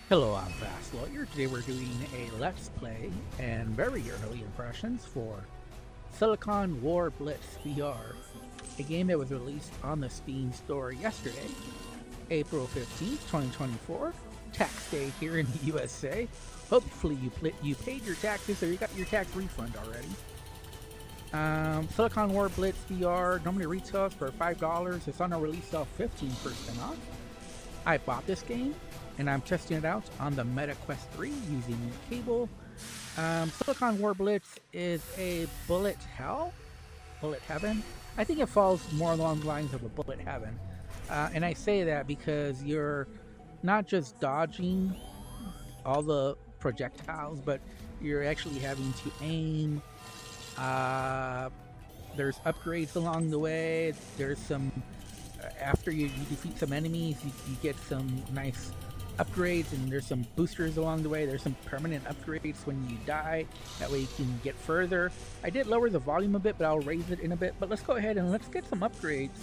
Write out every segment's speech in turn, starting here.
Hello, I'm Fast Lawyer. Today we're doing a Let's Play and very early impressions for Silicon War Blitz VR, a game that was released on the Steam store yesterday, April 15th, 2024, tax day here in the USA. Hopefully you paid your taxes or you got your tax refund already. Silicon War Blitz VR normally retails for $5. It's on a release sale 15% off. I bought this game and I'm testing it out on the Meta Quest 3 using cable. Silicon War Blitz is a bullet heaven. I think it falls more along the lines of a bullet heaven. And I say that because you're not just dodging all the projectiles, but you're actually having to aim. There's upgrades along the way. There's some, after you defeat some enemies, you get some nice upgrades, and there's some boosters along the way. There's some permanent upgrades when you die, that way you can get further. I did lower the volume a bit, but I'll raise it in a bit. But let's go ahead and let's get some upgrades.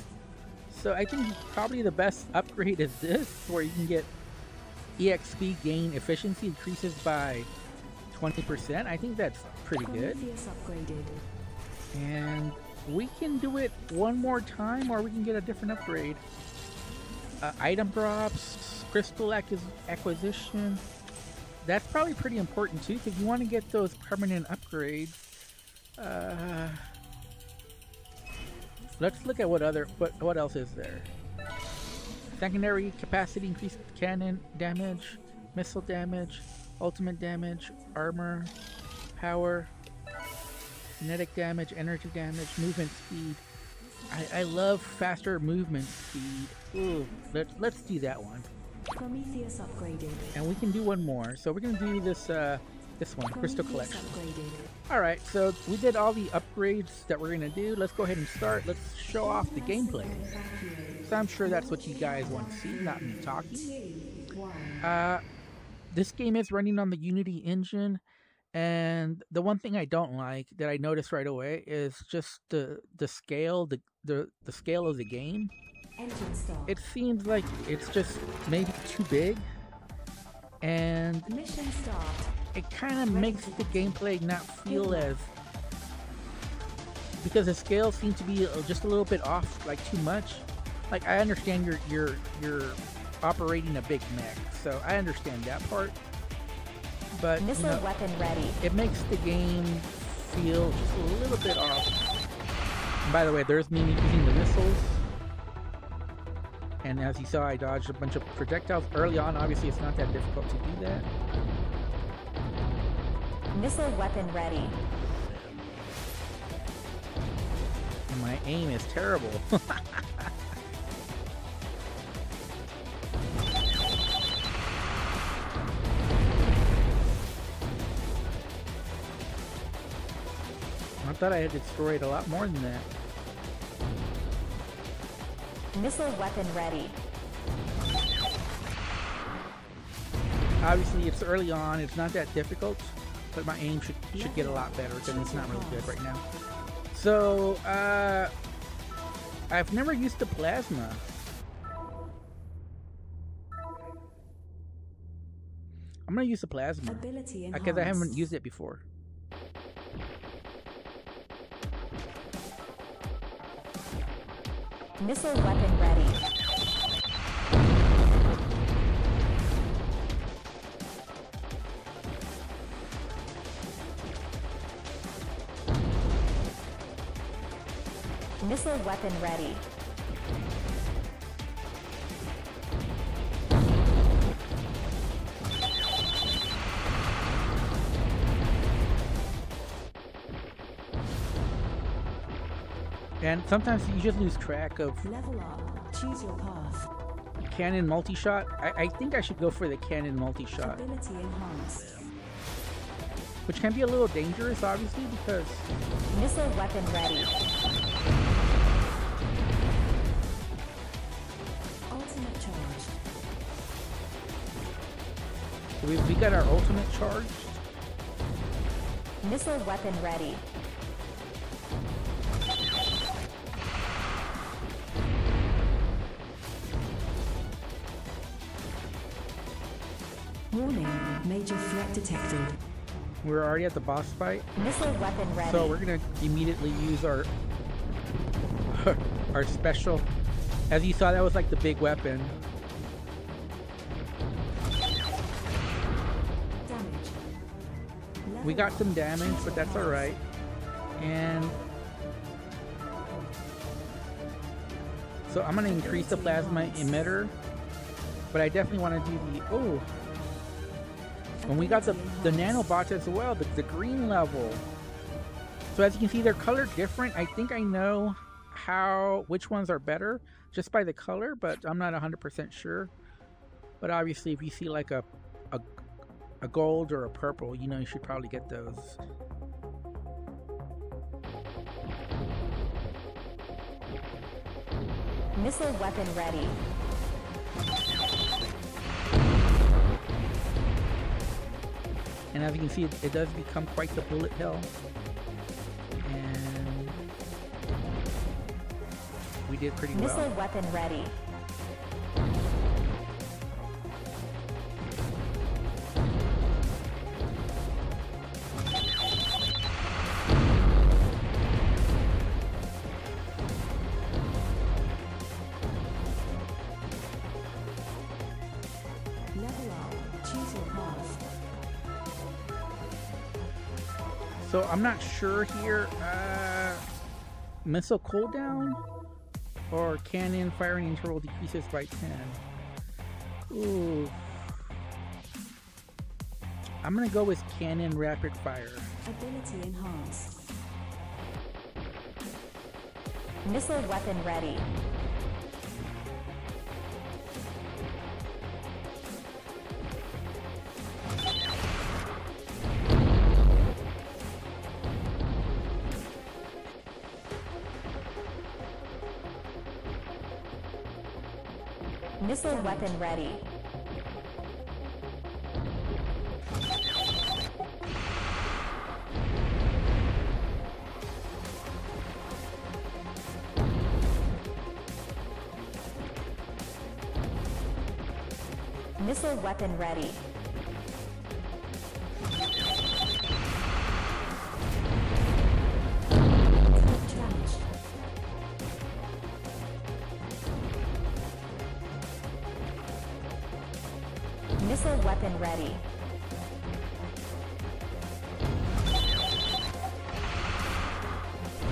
So I think probably the best upgrade is this, where you can get EXP gain efficiency increases by 20%. I think that's pretty good. And we can do it one more time, or we can get a different upgrade. Item drops, crystal acquisition. That's probably pretty important too, because you want to get those permanent upgrades. Let's look at what else is there. Secondary capacity, increased cannon damage, missile damage, ultimate damage, armor, power, kinetic damage, energy damage, movement speed. I love faster movement speed. Ooh, let's do that one. Prometheus upgraded. And we can do one more. So we're gonna do this this one, Crystal Collection. Alright, so we did all the upgrades that we're gonna do. Let's go ahead and start. Let's show off the gameplay. So I'm sure that's what you guys want to see, not me talking. This game is running on the Unity engine. And the one thing I don't like that I noticed right away is just the scale, the scale of the game. It seems like it's just maybe too big, and it kind of makes the gameplay not feel as, because the scale seems to be just a little bit off, like too much. Like, I understand you're operating a big mech, so I understand that part. But missile weapon ready. It makes the game feel just a little bit off. And by the way, there's me using the missiles. And as you saw, I dodged a bunch of projectiles early on. Obviously, it's not that difficult to do that. Missile weapon ready. And my aim is terrible. I thought I had destroyed a lot more than that. Missile weapon ready. Obviously, it's early on. It's not that difficult, but my aim should get a lot better because it's not really good right now. So, I've never used the plasma. I'm gonna use the plasma because I haven't used it before. Missile weapon ready. Missile weapon ready. And sometimes you just lose track of level up. Choose your path. Cannon multi-shot. I think I should go for the cannon multi-shot. Ability enhanced. Which can be a little dangerous, obviously, because missile weapon ready. Ultimate charge. we got our ultimate charged. Missile weapon ready. Warning, major threat detected. We're already at the boss fight, Missile weapon ready. so we're gonna immediately use our our special. As you saw, that was like the big weapon. Damage. We got some damage, but that's all right. And so I'm gonna increase the plasma emitter, but I definitely want to do the and we got the nanobots as well, the green level. So as you can see, they're colored different. I think I know which ones are better just by the color, but I'm not 100% sure. But obviously, if you see like a gold or a purple, you know you should probably get those. Missile weapon ready. And as you can see, it does become quite the bullet hell. And we did pretty well. Missile weapon ready. Level up. Choose your path. So I'm not sure here. Missile cooldown or cannon firing interval decreases by 10. Ooh. I'm gonna go with cannon rapid fire. Ability enhanced. Missile weapon ready. Missile weapon ready. Missile weapon ready. Damage. Missile weapon ready.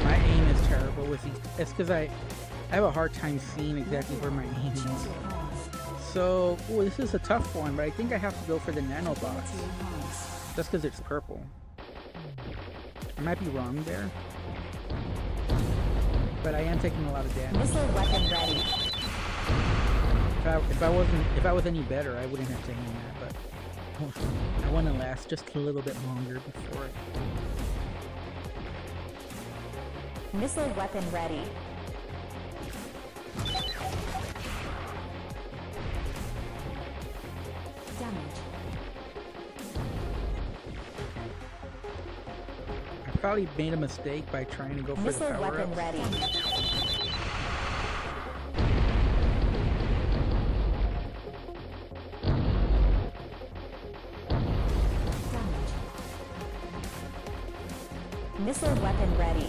My aim is terrible with these. It's because I have a hard time seeing exactly where my aim Choose is. your path. So, ooh, this is a tough one, but I think I have to go for the nanobots. Ability enhanced. Just because it's purple. I might be wrong there. But I am taking a lot of damage. Missile weapon ready. If I was any better, I wouldn't have taken that, but I want to last just a little bit longer before it. Missile weapon ready. Damage. I probably made a mistake by trying to go for the Missile power weapon up. ready. Damage. Missile weapon ready.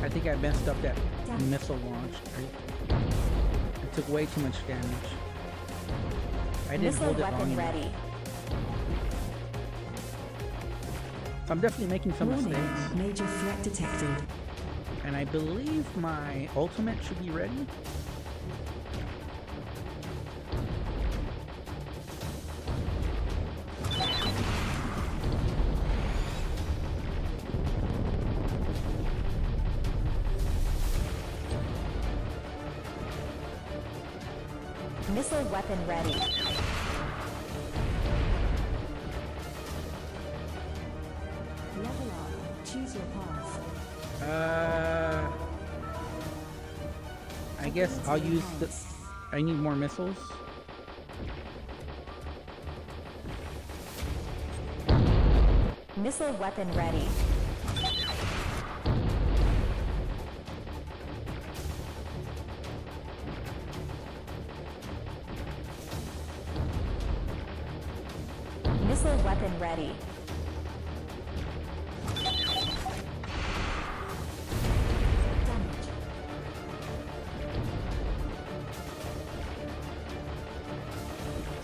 I think I messed up that Damage. missile launch. I took way too much damage. I didn't Missile hold it long weapon enough. ready. So I'm definitely making some Warning, mistakes. major threat detected. And I believe my ultimate should be ready. Missile weapon ready. Level up. Choose your path. I guess I'll use the... I need more missiles. Missile weapon ready. weapon ready. Damage.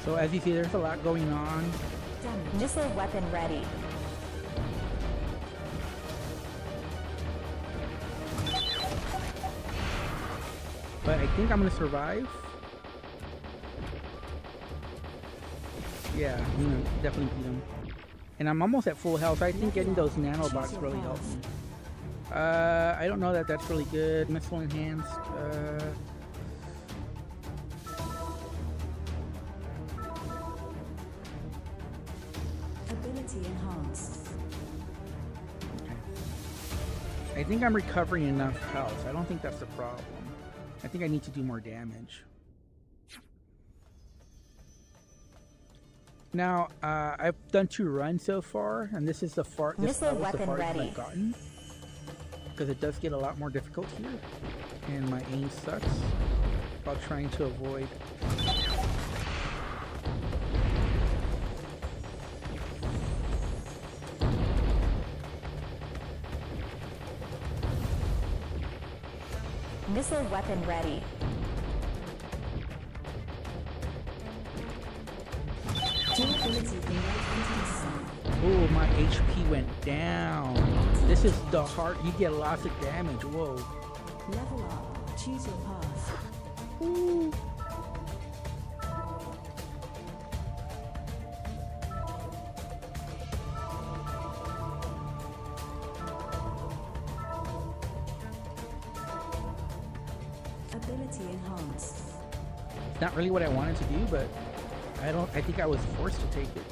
So as you see, there's a lot going on. Damage. Missile weapon ready. But I think I'm gonna survive. Yeah, I'm gonna definitely beat him. And I'm almost at full health. I think getting those nanobots really helped me. I don't know that that's really good. Missile enhanced. Ability enhanced. I think I'm recovering enough health. I don't think that's the problem. I think I need to do more damage. Now, I've done 2 runs so far, and this is the Missile the weapon farthest ready. I've gotten. Because it does get a lot more difficult here, and my aim sucks while trying to avoid. Missile weapon ready. Durability below 20%. Oh, my HP went down. This is the hard. You get lots of damage. Whoa. Level up. Choose your path. Ooh. Ability enhanced. It's not really what I wanted to do, but I think I was forced to take it.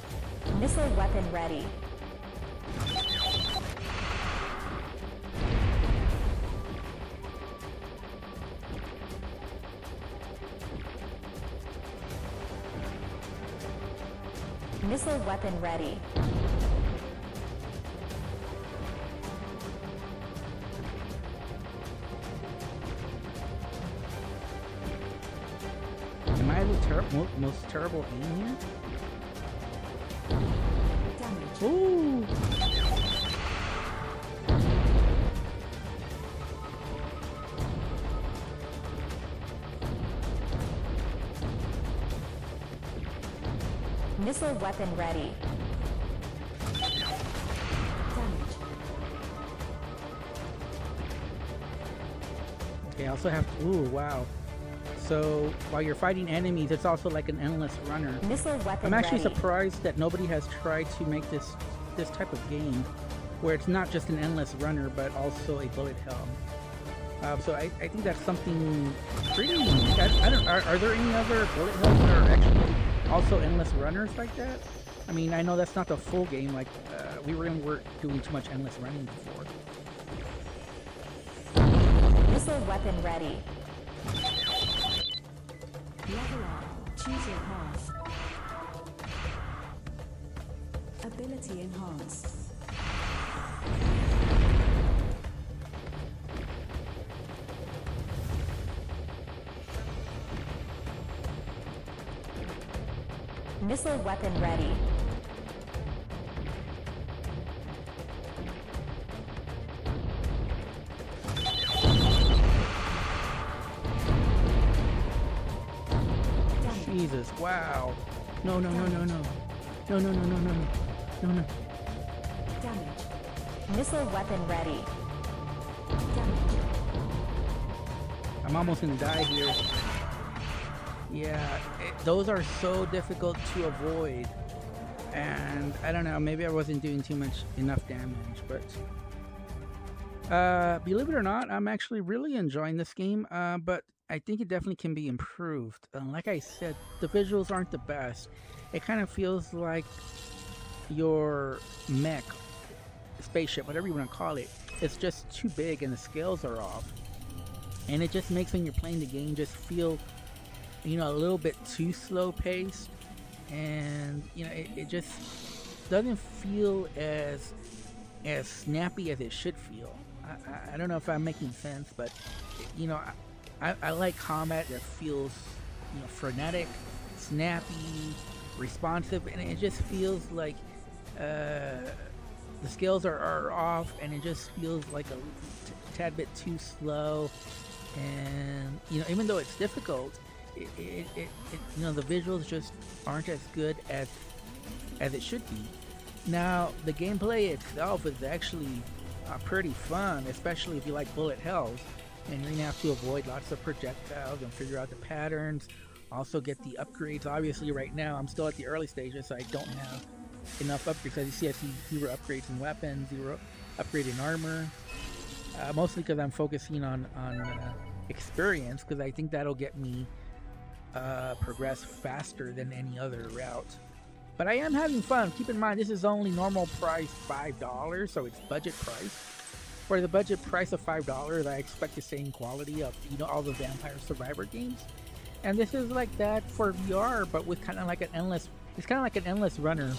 Missile weapon ready. Missile weapon ready. Am I the most terrible aim here? Damage. Ooh. Missile weapon ready. Damage. Okay, I also have to. Ooh, wow. So while you're fighting enemies, it's also like an endless runner. Missile weapon I'm actually ready. surprised that nobody has tried to make this type of game where it's not just an endless runner, but also a bullet hell. So I think that's something pretty unique. I don't. Are there any other bullet hells that are actually also endless runners like that? I mean, I know that's not the full game. Like we weren't doing too much endless running before. Missile weapon ready. Level up. Choose your path. Ability enhanced. Missile weapon ready. Jesus, wow. No, no, no, no, no. No, no, no, no, no, no. No, no. Damage. Missile weapon ready. Damage. I'm almost gonna die here. Yeah, those are so difficult to avoid. And I don't know, maybe I wasn't doing enough damage, but believe it or not, I'm actually really enjoying this game, but I think it definitely can be improved. Like I said, the visuals aren't the best. It kind of feels like your mech, spaceship, whatever you want to call it, it's just too big and the scales are off. And it just makes when you're playing the game just feel, you know, a little bit too slow paced. And, you know, it just doesn't feel as snappy as it should feel. I don't know if I'm making sense, but, you know, I like combat that feels, you know, frenetic, snappy, responsive, and it just feels like the scales are off, and it just feels like a tad bit too slow. And you know, even though it's difficult, it you know, the visuals just aren't as good as it should be. Now, the gameplay itself is actually pretty fun, especially if you like bullet hells, and you're gonna have to avoid lots of projectiles and figure out the patterns. Also get the upgrades. Obviously, right now I'm still at the early stages, so I don't have enough upgrades. As you see, I see 0 upgrades in weapons, 0 upgrade in armor. Mostly because I'm focusing on experience, because I think that'll get me progress faster than any other route. But I am having fun. Keep in mind, this is only normal price $5, so it's budget price. For the budget price of $5, I expect the same quality of, you know, all the Vampire Survivor games. And this is like that for VR, but with kind of like an endless, it's kind of like an endless runner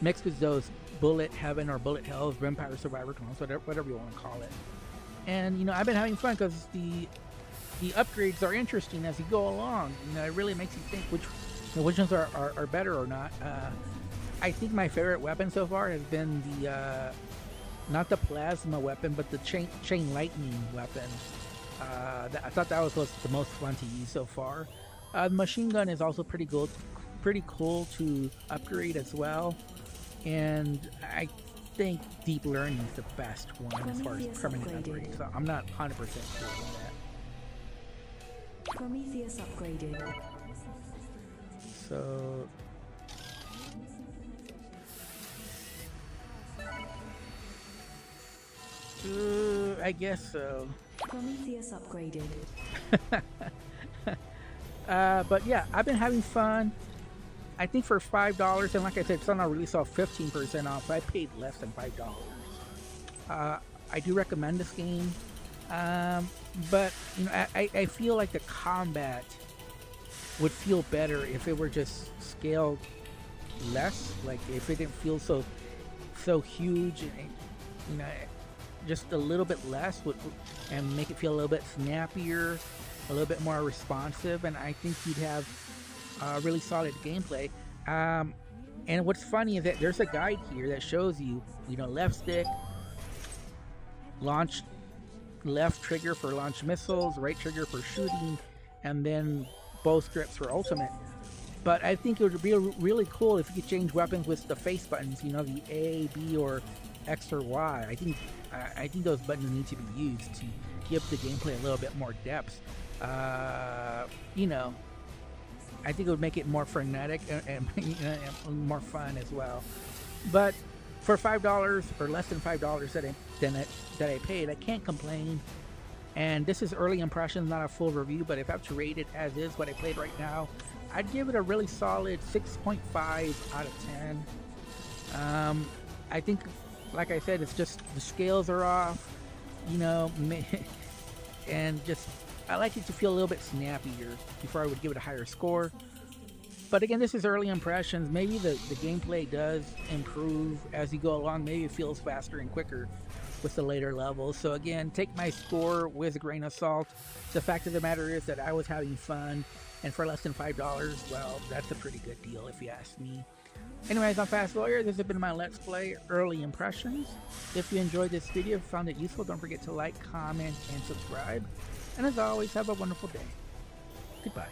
mixed with those bullet heaven or bullet hells, Vampire Survivor clones, whatever you want to call it. And, you know, I've been having fun because the upgrades are interesting as you go along. You know, it really makes you think which ones are better or not. I think my favorite weapon so far has been the not the plasma weapon, but the chain lightning weapon. I thought that was the most fun to use so far. The machine gun is also pretty cool to upgrade as well. And I think deep learning is the best one as far as permanent upgrades. So I'm not 100% sure on that. Prometheus upgraded. So I guess so. Prometheus upgraded. But yeah, I've been having fun. I think for $5, and like I said, it's on a release off 15% off, so I paid less than $5. I do recommend this game, but you know, I feel like the combat would feel better if it were just scaled less, like if it didn't feel so huge, and you know, just a little bit less and make it feel a little bit snappier, a little bit more responsive, and I think you'd have really solid gameplay. And what's funny is that there's a guide here that shows you, you know, left stick, launch, left trigger for launch missiles, right trigger for shooting, and then both grips for ultimate. But I think it would be really cool if you could change weapons with the face buttons, you know, the A, B, or X or Y. I think those buttons need to be used to give the gameplay a little bit more depth. You know, I think it would make it more frenetic and you know, and more fun as well. But for $5 or less than $5 that I paid, I can't complain. And this is early impressions, not a full review, but if I have to rate it as is what I played right now, I'd give it a really solid 6.5 out of 10. I think, like I said, it's just the scales are off, you know, and just I like it to feel a little bit snappier before I would give it a higher score. But again, this is early impressions. Maybe the gameplay does improve as you go along. Maybe it feels faster and quicker with the later levels. So again, take my score with a grain of salt. The fact of the matter is that I was having fun, and for less than $5, well, that's a pretty good deal if you ask me. Anyways, I'm Fast Lawyer. This has been my Let's Play Early Impressions. If you enjoyed this video, found it useful, don't forget to like, comment, and subscribe. And as always, have a wonderful day. Goodbye.